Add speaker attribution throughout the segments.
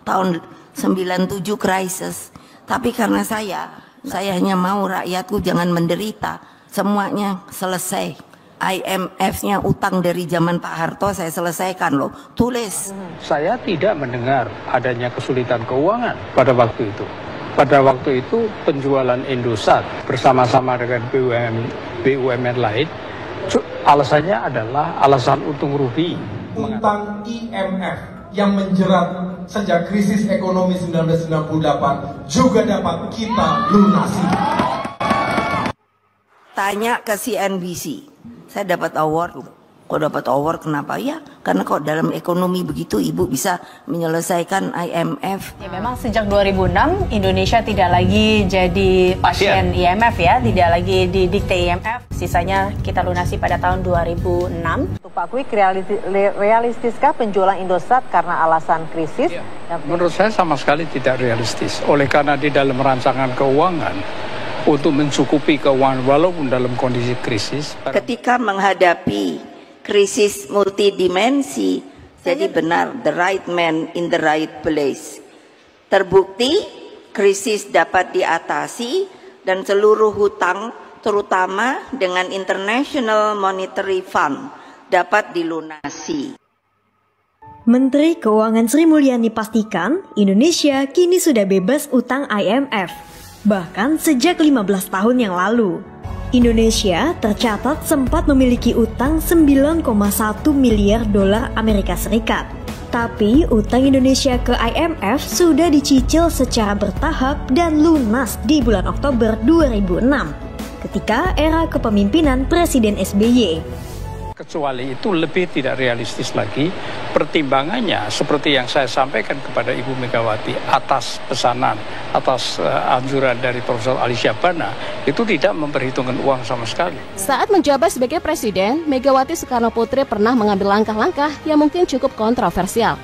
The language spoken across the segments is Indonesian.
Speaker 1: tahun 97 krisis. Tapi karena saya hanya mau rakyatku jangan menderita. Semuanya selesai. IMF-nya utang dari zaman Pak Harto saya selesaikan loh. Tulis.
Speaker 2: Saya tidak mendengar adanya kesulitan keuangan pada waktu itu. Pada waktu itu penjualan Indosat bersama-sama dengan BUMN lain, alasannya adalah alasan untung rugi.
Speaker 3: Utang IMF yang menjerat sejak krisis ekonomi 1998 juga dapat kita lunasi.
Speaker 1: Tanya ke CNBC. Saya dapat award. Kok dapat award kenapa? Ya karena kok dalam ekonomi begitu Ibu bisa menyelesaikan IMF.
Speaker 4: Ya memang sejak 2006 Indonesia tidak lagi jadi pasien IMF ya, tidak lagi didikte IMF. Sisanya kita lunasi pada tahun 2006. Untuk Pak Quick, realistiskah penjualan Indosat karena alasan krisis?
Speaker 2: Ya. Menurut saya sama sekali tidak realistis. Oleh karena di dalam rancangan keuangan untuk mencukupi keuangan walaupun dalam kondisi krisis.
Speaker 1: Ketika menghadapi krisis multidimensi, jadi benar the right man in the right place. Terbukti krisis dapat diatasi dan seluruh hutang terutama dengan International Monetary Fund dapat dilunasi.
Speaker 5: Menteri Keuangan Sri Mulyani pastikan Indonesia kini sudah bebas utang IMF. Bahkan sejak 15 tahun yang lalu, Indonesia tercatat sempat memiliki utang 9,1 miliar dolar Amerika Serikat. Tapi utang Indonesia ke IMF sudah dicicil secara bertahap dan lunas di bulan Oktober 2006, ketika era kepemimpinan Presiden SBY.
Speaker 2: Kecuali itu lebih tidak realistis lagi. Pertimbangannya seperti yang saya sampaikan kepada Ibu Megawati atas pesanan, atas anjuran dari Profesor Ali Syabana, itu tidak memperhitungkan uang sama sekali.
Speaker 6: Saat menjabat sebagai presiden, Megawati Soekarno Putri pernah mengambil langkah-langkah yang mungkin cukup kontroversial.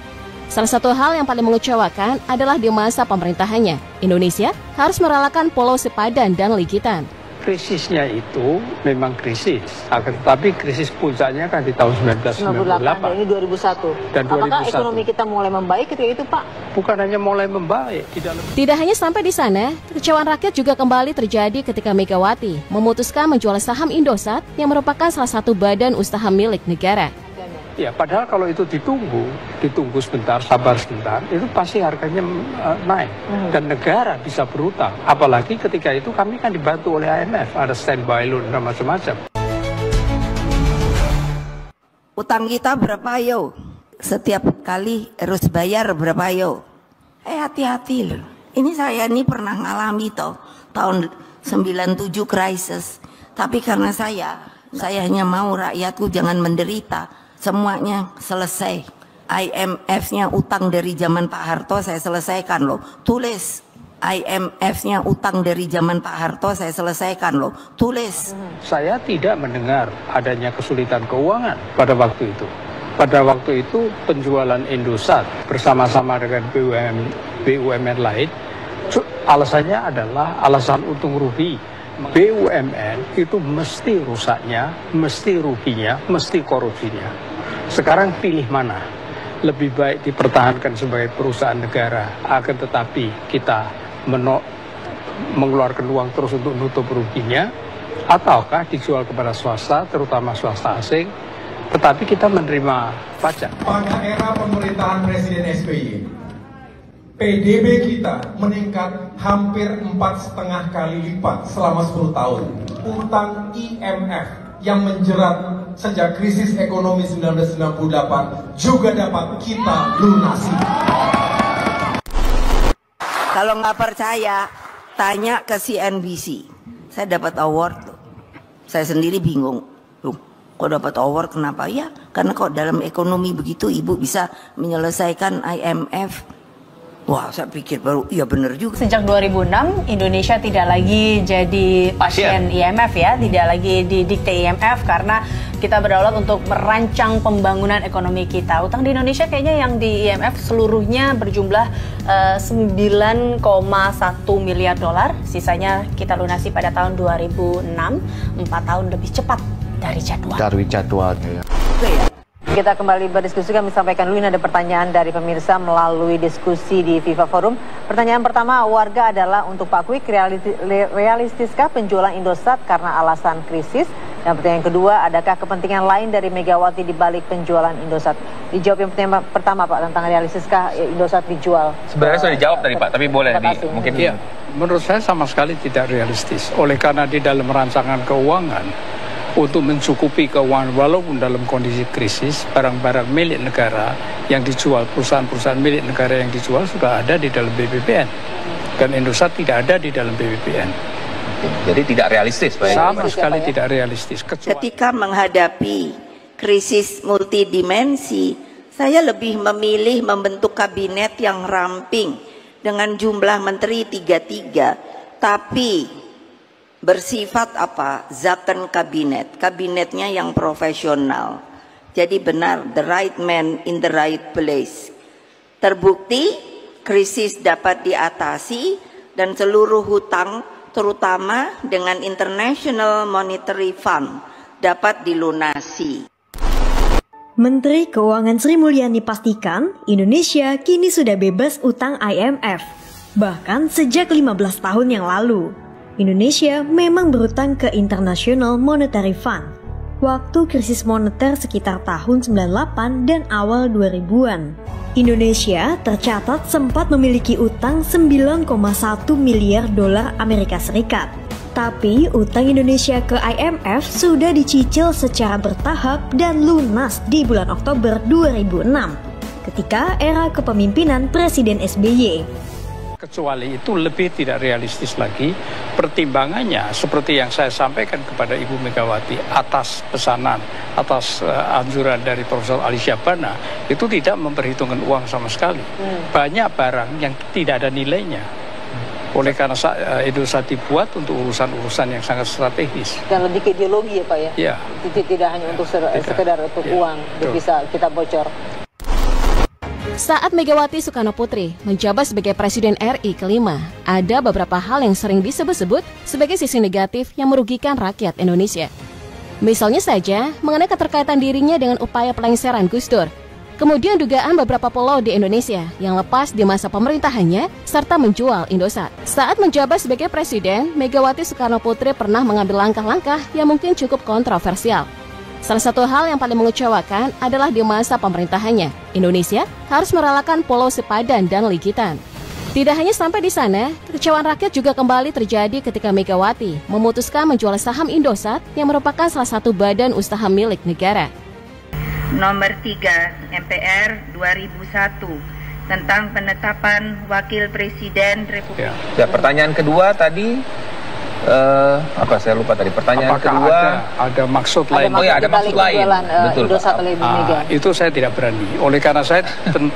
Speaker 6: Salah satu hal yang paling mengecewakan adalah di masa pemerintahannya, Indonesia harus merelakan Pulau Sepadan dan Ligitan.
Speaker 2: Krisisnya itu memang krisis, tetapi krisis puncaknya kan di tahun 1998.
Speaker 4: Ini 2001.
Speaker 2: Dan 2001.
Speaker 4: Apakah ekonomi kita mulai membaik ketika itu, Pak?
Speaker 2: Bukan hanya mulai membaik.
Speaker 6: Tidak hanya sampai di sana, kekecewaan rakyat juga kembali terjadi ketika Megawati memutuskan menjual saham Indosat yang merupakan salah satu badan usaha milik negara.
Speaker 2: Ya, padahal kalau itu ditunggu sebentar, sabar sebentar, itu pasti harganya naik. Dan negara bisa berutang. Apalagi ketika itu kami kan dibantu oleh IMF, ada standby loan dan macam-macam.
Speaker 1: Utang kita berapa yo? Setiap kali harus bayar berapa yo? Hati-hati loh. Ini saya pernah ngalami tahun 97 krisis. Tapi karena saya hanya mau rakyatku jangan menderita. Semuanya selesai. IMF-nya utang dari zaman Pak Harto saya selesaikan loh. Tulis. IMF-nya utang dari zaman Pak Harto saya selesaikan loh. Tulis.
Speaker 2: Saya tidak mendengar adanya kesulitan keuangan pada waktu itu. Pada waktu itu penjualan Indosat bersama-sama dengan BUMN lain, alasannya adalah alasan untung rugi. BUMN itu mesti rusaknya, mesti ruginya, mesti korupsinya. Sekarang pilih mana? Lebih baik dipertahankan sebagai perusahaan negara, akan tetapi kita mengeluarkan uang terus untuk nutup ruginya, ataukah dijual kepada swasta, terutama swasta asing, tetapi kita menerima pajak.
Speaker 3: Pada era pemerintahan Presiden SBY, PDB kita meningkat hampir 4,5 kali lipat selama 10 tahun. Utang IMF yang menjerat sejak krisis ekonomi 1998 juga dapat kita lunasi.
Speaker 1: Kalau nggak percaya, tanya ke CNBC. Saya dapat award. Saya sendiri bingung. Loh, kok dapat award kenapa? Ya karena kok dalam ekonomi begitu Ibu bisa menyelesaikan IMF. Wah, saya pikir baru, iya benar juga.
Speaker 4: Sejak 2006, Indonesia tidak lagi jadi pasien IMF ya, tidak lagi didikte IMF karena kita berdaulat untuk merancang pembangunan ekonomi kita. Utang di Indonesia kayaknya yang di IMF seluruhnya berjumlah 9,1 miliar dolar. Sisanya kita lunasi pada tahun 2006, 4 tahun lebih cepat dari jadwal.
Speaker 7: Dari jadwalnya ya.
Speaker 1: Oke ya.
Speaker 4: Kita kembali berdiskusi, kami sampaikan dulu ini ada pertanyaan dari pemirsa melalui diskusi di FIFA Forum. Pertanyaan pertama warga adalah untuk Pak Kwik, realistiskah penjualan Indosat karena alasan krisis? Dan pertanyaan kedua, adakah kepentingan lain dari Megawati di balik penjualan Indosat? Dijawab yang pertanyaan pertama Pak, tentang realistiskah Indosat dijual.
Speaker 7: Sebenarnya sudah dijawab tadi Pak, tapi boleh mungkin.
Speaker 2: Ya, menurut saya sama sekali tidak realistis. Oleh karena di dalam rancangan keuangan, untuk mencukupi keuangan walaupun dalam kondisi krisis, barang-barang milik negara yang dijual, perusahaan-perusahaan milik negara yang dijual sudah ada di dalam BPPN. Dan Indosat tidak ada di dalam BPPN.
Speaker 7: Jadi tidak realistis Pak.
Speaker 2: Sama sekali tidak realistis.
Speaker 1: Ketika menghadapi krisis multidimensi, saya lebih memilih membentuk kabinet yang ramping dengan jumlah menteri 33, tapi bersifat zakon kabinet, kabinetnya yang profesional. Jadi benar, the right man in the right place. Terbukti krisis dapat diatasi dan seluruh hutang terutama dengan International Monetary Fund dapat dilunasi.
Speaker 5: Menteri Keuangan Sri Mulyani pastikan Indonesia kini sudah bebas utang IMF. Bahkan sejak 15 tahun yang lalu, Indonesia memang berutang ke International Monetary Fund waktu krisis moneter sekitar tahun 98 dan awal 2000-an. Indonesia tercatat sempat memiliki utang 9,1 miliar dolar Amerika Serikat. Tapi utang Indonesia ke IMF sudah dicicil secara bertahap dan lunas di bulan Oktober 2006 ketika era kepemimpinan Presiden SBY.
Speaker 2: Kecuali itu lebih tidak realistis lagi. Pertimbangannya seperti yang saya sampaikan kepada Ibu Megawati atas pesanan, atas anjuran dari Profesor Ali Syabana, itu tidak memperhitungkan uang sama sekali. Banyak barang yang tidak ada nilainya. Oleh karena Indosat dibuat untuk urusan-urusan yang sangat strategis.
Speaker 4: Dan lebih ke ideologi ya Pak ya?
Speaker 2: Ya.
Speaker 4: Tidak hanya untuk sekedar untuk uang, bisa kita bocor.
Speaker 6: Saat Megawati Soekarno Putri menjabat sebagai Presiden RI kelima, ada beberapa hal yang sering disebut-sebut sebagai sisi negatif yang merugikan rakyat Indonesia. Misalnya saja mengenai keterkaitan dirinya dengan upaya pelengseran Gus Dur, kemudian dugaan beberapa pulau di Indonesia yang lepas di masa pemerintahannya, serta menjual Indosat. Saat menjabat sebagai Presiden, Megawati Soekarno Putri pernah mengambil langkah-langkah yang mungkin cukup kontroversial. Salah satu hal yang paling mengecewakan adalah di masa pemerintahannya, Indonesia harus merelakan Pulau Sepadan dan Ligitan. Tidak hanya sampai di sana, kekecewaan rakyat juga kembali terjadi ketika Megawati memutuskan menjual saham Indosat yang merupakan salah satu badan usaha milik negara.
Speaker 1: Nomor 3 MPR 2001 tentang penetapan Wakil Presiden Republik.
Speaker 7: Ya, pertanyaan kedua tadi saya lupa tadi. Pertanyaan
Speaker 2: apakah
Speaker 7: kedua
Speaker 2: ada maksud lain?
Speaker 7: Oh ya, ada maksud lain. Betul.
Speaker 2: Itu saya tidak berani. Oleh karena saya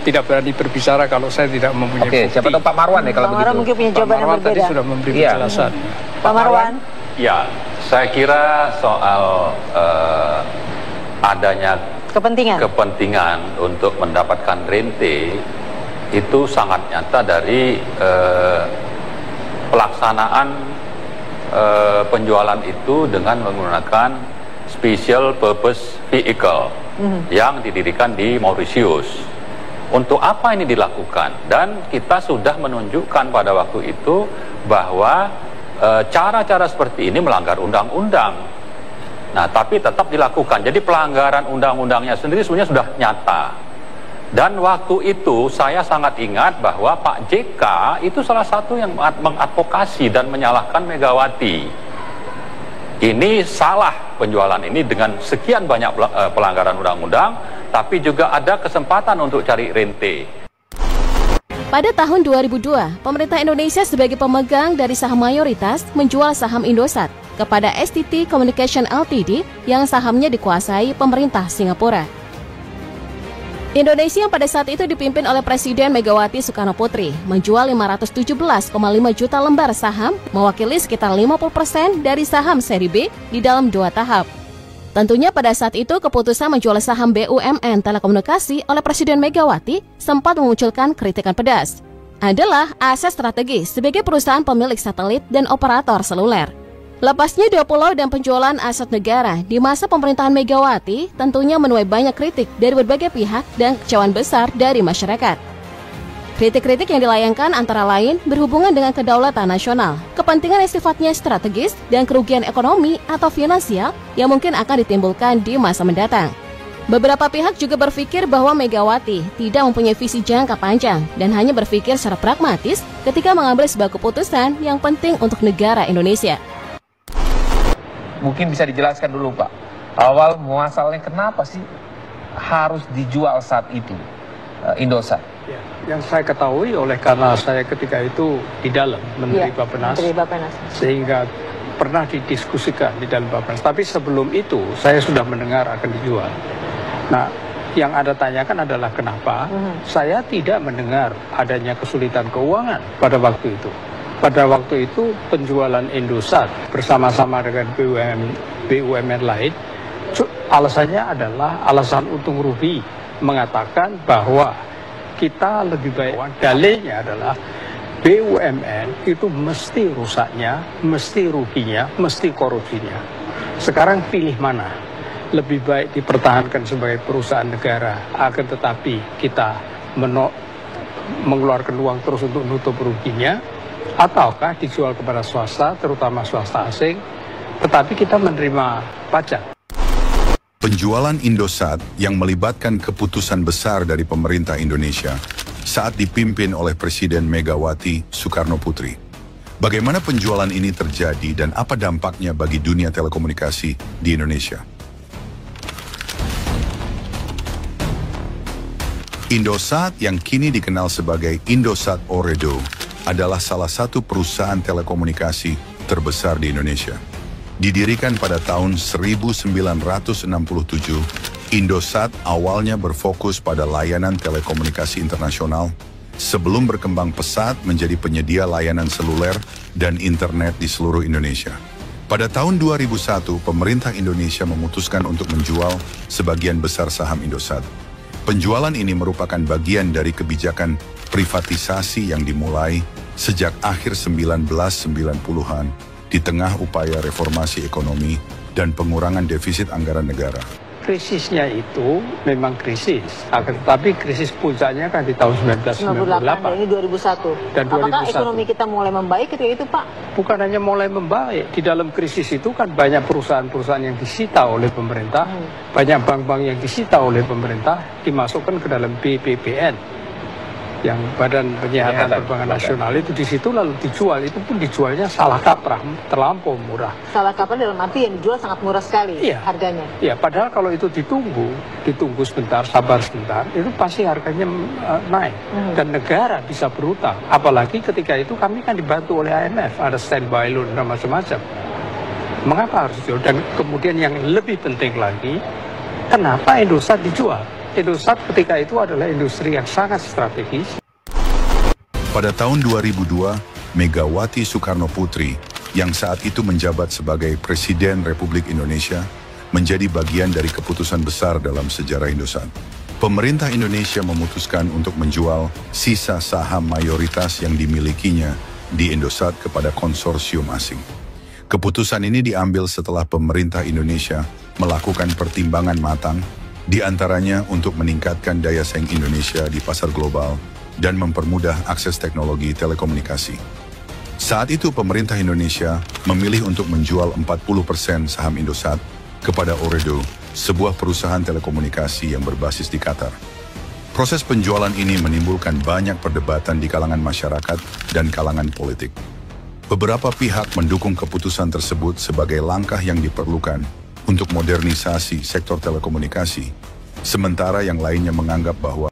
Speaker 2: tidak berani berbicara kalau saya tidak mempunyai bukti.
Speaker 7: Siapa tahu Pak Marwan ya kalau begitu. Pak Marwan
Speaker 4: mungkin punya jawaban yang berbeda.
Speaker 2: Tadi sudah memberi penjelasan.
Speaker 4: Pak Marwan.
Speaker 8: Ya, saya kira soal adanya kepentingan untuk mendapatkan rente itu sangat nyata dari pelaksanaan penjualan itu dengan menggunakan special purpose vehicle yang didirikan di Mauritius. Untuk apa ini dilakukan? Dan kita sudah menunjukkan pada waktu itu bahwa cara-cara seperti ini melanggar undang-undang. Nah, tapi tetap dilakukan. Jadi pelanggaran undang-undangnya sendiri sebenarnya sudah nyata. Dan waktu itu saya sangat ingat bahwa Pak JK itu salah satu yang mengadvokasi dan menyalahkan Megawati. Ini salah penjualan ini dengan sekian banyak pelanggaran undang-undang, tapi juga ada kesempatan untuk cari rente.
Speaker 6: Pada tahun 2002, pemerintah Indonesia sebagai pemegang dari saham mayoritas menjual saham Indosat kepada STT Communication Ltd yang sahamnya dikuasai pemerintah Singapura. Indonesia yang pada saat itu dipimpin oleh Presiden Megawati Soekarno Putri menjual 517,5 juta lembar saham, mewakili sekitar 50% dari saham seri B di dalam 2 tahap. Tentunya pada saat itu keputusan menjual saham BUMN Telekomunikasi oleh Presiden Megawati sempat memunculkan kritikan pedas. Adalah aset strategis sebagai perusahaan pemilik satelit dan operator seluler. Lepasnya 2 pulau dan penjualan aset negara di masa pemerintahan Megawati tentunya menuai banyak kritik dari berbagai pihak dan kecewaan besar dari masyarakat. Kritik-kritik yang dilayangkan antara lain berhubungan dengan kedaulatan nasional, kepentingan yang sifatnya strategis, dan kerugian ekonomi atau finansial yang mungkin akan ditimbulkan di masa mendatang. Beberapa pihak juga berpikir bahwa Megawati tidak mempunyai visi jangka panjang dan hanya berpikir secara pragmatis ketika mengambil sebuah keputusan yang penting untuk negara Indonesia.
Speaker 7: Mungkin bisa dijelaskan dulu Pak, awal muasalnya kenapa sih harus dijual saat itu Indosat?
Speaker 2: Ya, yang saya ketahui oleh karena saya ketika itu di dalam Menteri Bappenas, sehingga pernah didiskusikan di dalam Bappenas. Tapi sebelum itu saya sudah mendengar akan dijual. Nah, yang Anda tanyakan adalah kenapa saya tidak mendengar adanya kesulitan keuangan pada waktu itu. Pada waktu itu penjualan Indosat bersama-sama dengan BUMN lain, alasannya adalah alasan untung rugi, mengatakan bahwa kita lebih baik. Dalilnya adalah BUMN itu mesti rusaknya, mesti ruginya, mesti korupsinya. Sekarang pilih mana? Lebih baik dipertahankan sebagai perusahaan negara, akan tetapi kita mengeluarkan uang terus untuk menutup ruginya, ataukah dijual kepada swasta, terutama swasta asing, tetapi kita menerima pajak.
Speaker 9: Penjualan Indosat yang melibatkan keputusan besar dari pemerintah Indonesia saat dipimpin oleh Presiden Megawati Soekarno Putri. Bagaimana penjualan ini terjadi dan apa dampaknya bagi dunia telekomunikasi di Indonesia? Indosat yang kini dikenal sebagai Indosat Ooredoo adalah salah satu perusahaan telekomunikasi terbesar di Indonesia. Didirikan pada tahun 1967, Indosat awalnya berfokus pada layanan telekomunikasi internasional sebelum berkembang pesat menjadi penyedia layanan seluler dan internet di seluruh Indonesia. Pada tahun 2001, pemerintah Indonesia memutuskan untuk menjual sebagian besar saham Indosat. Penjualan ini merupakan bagian dari kebijakan privatisasi yang dimulai sejak akhir 1990-an di tengah upaya reformasi ekonomi dan pengurangan defisit anggaran negara.
Speaker 2: Krisisnya itu memang krisis, tetapi krisis puncaknya kan di tahun 1998.
Speaker 4: Ini 2001.
Speaker 2: Dan 2001.
Speaker 4: Apakah ekonomi kita mulai membaik ketika itu, Pak?
Speaker 2: Bukan hanya mulai membaik, di dalam krisis itu kan banyak perusahaan-perusahaan yang disita oleh pemerintah, banyak bank-bank yang disita oleh pemerintah, dimasukkan ke dalam BPPN. Yang Badan Penyihatan Perbankan Nasional itu di situ lalu dijual, itu pun dijualnya salah kaprah, terlampau murah.
Speaker 4: Salah kaprah dalam arti yang dijual sangat murah sekali harganya.
Speaker 2: Iya, padahal kalau itu ditunggu sebentar, sabar sebentar, itu pasti harganya naik. Dan negara bisa berutang. Apalagi ketika itu kami kan dibantu oleh IMF, ada standby loan dan macam-macam. Mengapa harus dijual? Dan kemudian yang lebih penting lagi, kenapa Indosat dijual? Indosat ketika itu adalah industri yang sangat strategis.
Speaker 9: Pada tahun 2002, Megawati Soekarno Putri yang saat itu menjabat sebagai Presiden Republik Indonesia menjadi bagian dari keputusan besar dalam sejarah Indosat. Pemerintah Indonesia memutuskan untuk menjual sisa saham mayoritas yang dimilikinya di Indosat kepada konsorsium asing. Keputusan ini diambil setelah pemerintah Indonesia melakukan pertimbangan matang, di antaranya untuk meningkatkan daya saing Indonesia di pasar global dan mempermudah akses teknologi telekomunikasi. Saat itu pemerintah Indonesia memilih untuk menjual 40% saham Indosat kepada Ooredoo, sebuah perusahaan telekomunikasi yang berbasis di Qatar. Proses penjualan ini menimbulkan banyak perdebatan di kalangan masyarakat dan kalangan politik. Beberapa pihak mendukung keputusan tersebut sebagai langkah yang diperlukan untuk modernisasi sektor telekomunikasi, sementara yang lainnya menganggap bahwa